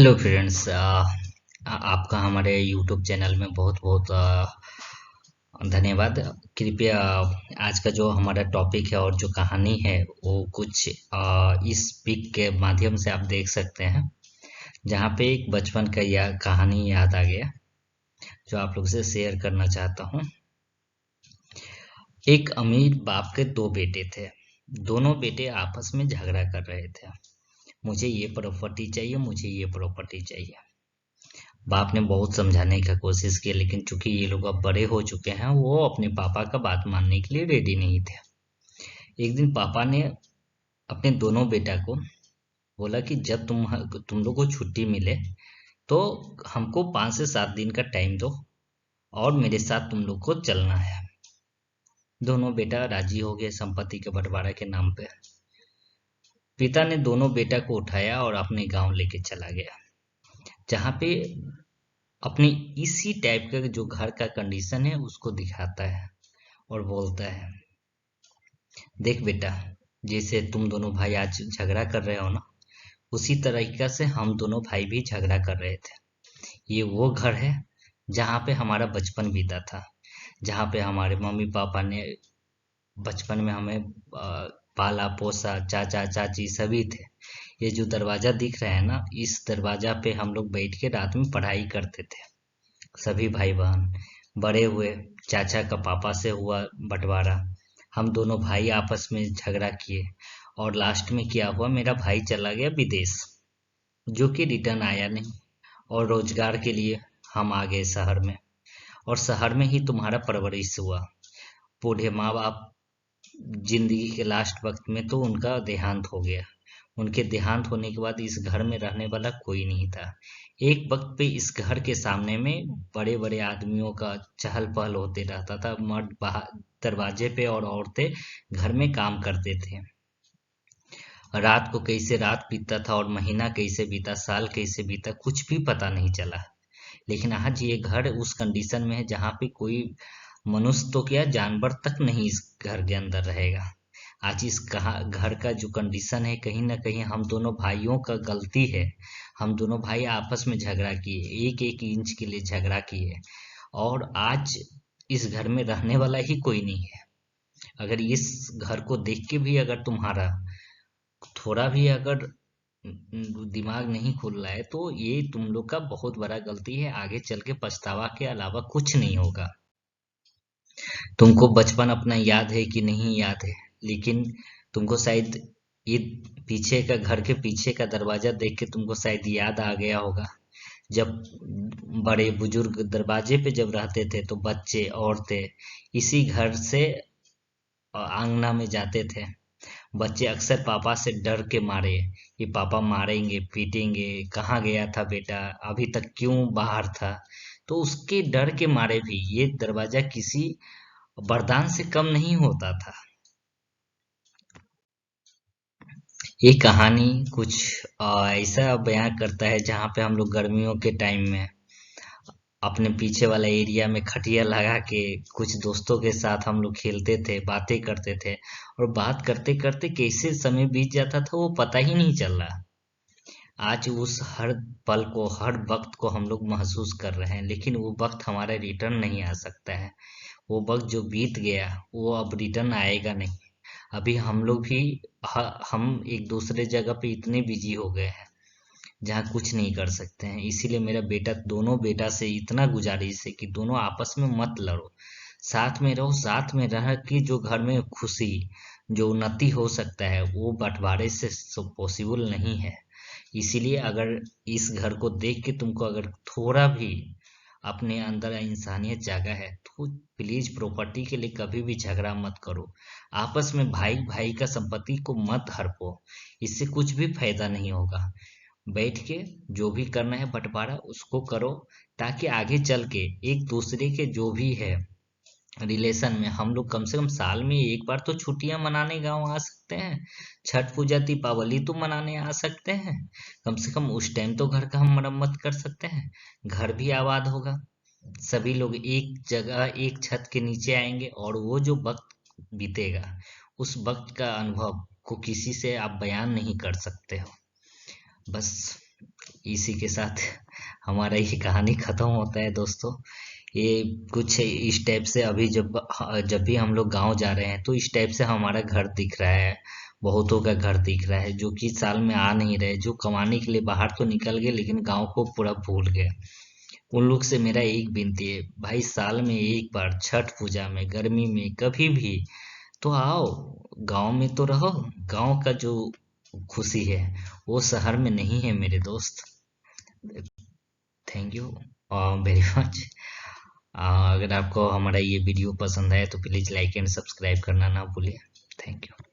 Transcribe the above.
Hello friends, आपका हमारे YouTube channel में बहुत बहुत धन्यवाद। कृपया आज का जो हमारा टॉपिक है और जो कहानी है वो कुछ इस पिक के माध्यम से आप देख सकते हैं, जहाँ पे एक बचपन का कहानी याद आ गया जो आप लोग से शेयर करना चाहता हूँ। एक अमीर बाप के दो बेटे थे। दोनों बेटे आपस में झगड़ा कर रहे थे। मुझे ये प्रॉपर्टी चाहिए, मुझे ये प्रॉपर्टी चाहिए। बाप ने बहुत समझाने का कोशिश किया, लेकिन चूंकि ये लोग अब बड़े हो चुके हैं, वो अपने पापा का बात मानने के लिए रेडी नहीं थे। एक दिन पापा ने अपने दोनों बेटा को बोला कि जब तुम लोग को छुट्टी मिले तो हमको 5 से 7 दिन का टाइम दो और मेरे साथ तुम लोग को चलना है। दोनों बेटा राजी हो गए संपत्ति के बंटवारा के नाम पे। पिता ने दोनों बेटा को उठाया और अपने गांव लेके चला गया, जहाँ पे अपने इसी टाइप का जो घर का कंडीशन है उसको दिखाता है और बोलता है, देख बेटा, जैसे तुम दोनों भाई आज झगड़ा कर रहे हो ना, उसी तरीका से हम दोनों भाई भी झगड़ा कर रहे थे। ये वो घर है जहाँ पे हमारा बचपन बीता था, जहाँ पे हमारे मम्मी पापा ने बचपन में हमें पाला पोसा, चाचा चाची सभी थे। ये जो दरवाजा दिख रहा है ना, इस दरवाजा पे हम लोग बैठ के रात में पढ़ाई करते थे, सभी भाई बहन। बड़े हुए, चाचा का पापा से हुआ बंटवारा, हम दोनों भाई आपस में झगड़ा किए और लास्ट में क्या हुआ, मेरा भाई चला गया विदेश, जो कि रिटर्न आया नहीं। और रोजगार के लिए हम आ गए शहर में, और शहर में ही तुम्हारा परवरिश हुआ। बूढ़े माँ बाप जिंदगी के लास्ट वक्त में तो उनका देहांत हो गया। उनके देहांत होने के बाद इस घर में रहने वाला कोई नहीं था। एक वक्त पे इस घर के सामने में बड़े बड़े आदमियों का चहल पहल होते रहता था। मर्द बाहर दरवाजे पे और औरतें घर में काम करते थे। रात को कैसे रात बीतता था और महीना कैसे बीता, साल कैसे बीता, कुछ भी पता नहीं चला। लेकिन आज ये घर उस कंडीशन में है जहाँ पे कोई मनुष्य तो क्या, जानवर तक नहीं इस घर के अंदर रहेगा। आज इस घर का जो कंडीशन है, कहीं ना कहीं हम दोनों भाइयों का गलती है। हम दोनों भाई आपस में झगड़ा किए, एक एक इंच के लिए झगड़ा किए, और आज इस घर में रहने वाला ही कोई नहीं है। अगर इस घर को देख के भी अगर तुम्हारा थोड़ा भी अगर दिमाग नहीं खुल रहा है, तो ये तुम लोग का बहुत बड़ा गलती है। आगे चल के पछतावा के अलावा कुछ नहीं होगा। तुमको बचपन अपना याद है कि नहीं याद है, लेकिन तुमको शायद ये पीछे का, घर के पीछे का दरवाजा देख के तुमको शायद याद आ गया होगा। जब बड़े बुजुर्ग दरवाजे पे जब रहते थे तो बच्चे औरतें इसी घर से आंगना में जाते थे। बच्चे अक्सर पापा से डर के मारे, कि पापा मारेंगे पीटेंगे, कहाँ गया था बेटा, अभी तक क्यों बाहर था। तो उसके डर के मारे भी ये दरवाजा किसी वरदान से कम नहीं होता था। ये कहानी कुछ ऐसा बयां करता है, जहाँ पे हम लोग गर्मियों के टाइम में अपने पीछे वाला एरिया में खटिया लगा के कुछ दोस्तों के साथ हम लोग खेलते थे, बातें करते थे, और बात करते करते कैसे समय बीत जाता था वो पता ही नहीं चल रहा। आज उस हर पल को, हर वक्त को हम लोग महसूस कर रहे हैं, लेकिन वो वक्त हमारा रिटर्न नहीं आ सकता है। वो वक्त जो बीत गया वो अब रिटर्न आएगा नहीं। अभी हम लोग भी हम एक दूसरे जगह पे इतने बिजी हो गए हैं जहाँ कुछ नहीं कर सकते हैं। इसीलिए मेरा बेटा, दोनों बेटा से इतना गुजारिश है कि दोनों आपस में मत लड़ो, साथ में रहो। साथ में रह के जो घर में खुशी, जो उन्नति हो सकता है, वो बंटवारे से पॉसिबल नहीं है। इसीलिए अगर इस घर को देख के तुमको अगर थोड़ा भी अपने अंदर इंसानियत जागा है, तो प्लीज प्रॉपर्टी के लिए कभी भी झगड़ा मत करो। आपस में भाई भाई का संपत्ति को मत हड़पो, इससे कुछ भी फायदा नहीं होगा। बैठ के जो भी करना है बंटवारा उसको करो, ताकि आगे चल के एक दूसरे के जो भी है रिलेशन में हम लोग कम से कम साल में एक बार तो छुट्टियां मनाने गांव आ सकते हैं। छठ पूजा दीपावली तो मनाने आ सकते हैं। कम से कम उस टाइम तो घर का हम मरम्मत कर सकते हैं, घर भी आबाद होगा। सभी लोग एक जगह एक छत के नीचे आएंगे, और वो जो वक्त बीतेगा, उस वक्त का अनुभव को किसी से आप बयान नहीं कर सकते हो। बस इसी के साथ हमारा ये कहानी खत्म होता है दोस्तों। ये कुछ इस टाइप से अभी जब जब भी हम लोग गांव जा रहे हैं तो इस टाइप से हमारा घर दिख रहा है, बहुतों का घर दिख रहा है जो कि साल में आ नहीं रहे, जो कमाने के लिए बाहर तो निकल गए लेकिन गांव को पूरा भूल गए। उन लोग से मेरा एक विनती है भाई, साल में एक बार छठ पूजा में, गर्मी में, कभी भी तो आओ, गांव में तो रहो। गांव का जो खुशी है वो शहर में नहीं है मेरे दोस्त। Thank you very much. अगर आपको हमारा ये वीडियो पसंद आए तो प्लीज लाइक एंड सब्सक्राइब करना ना भूलिए। Thank you.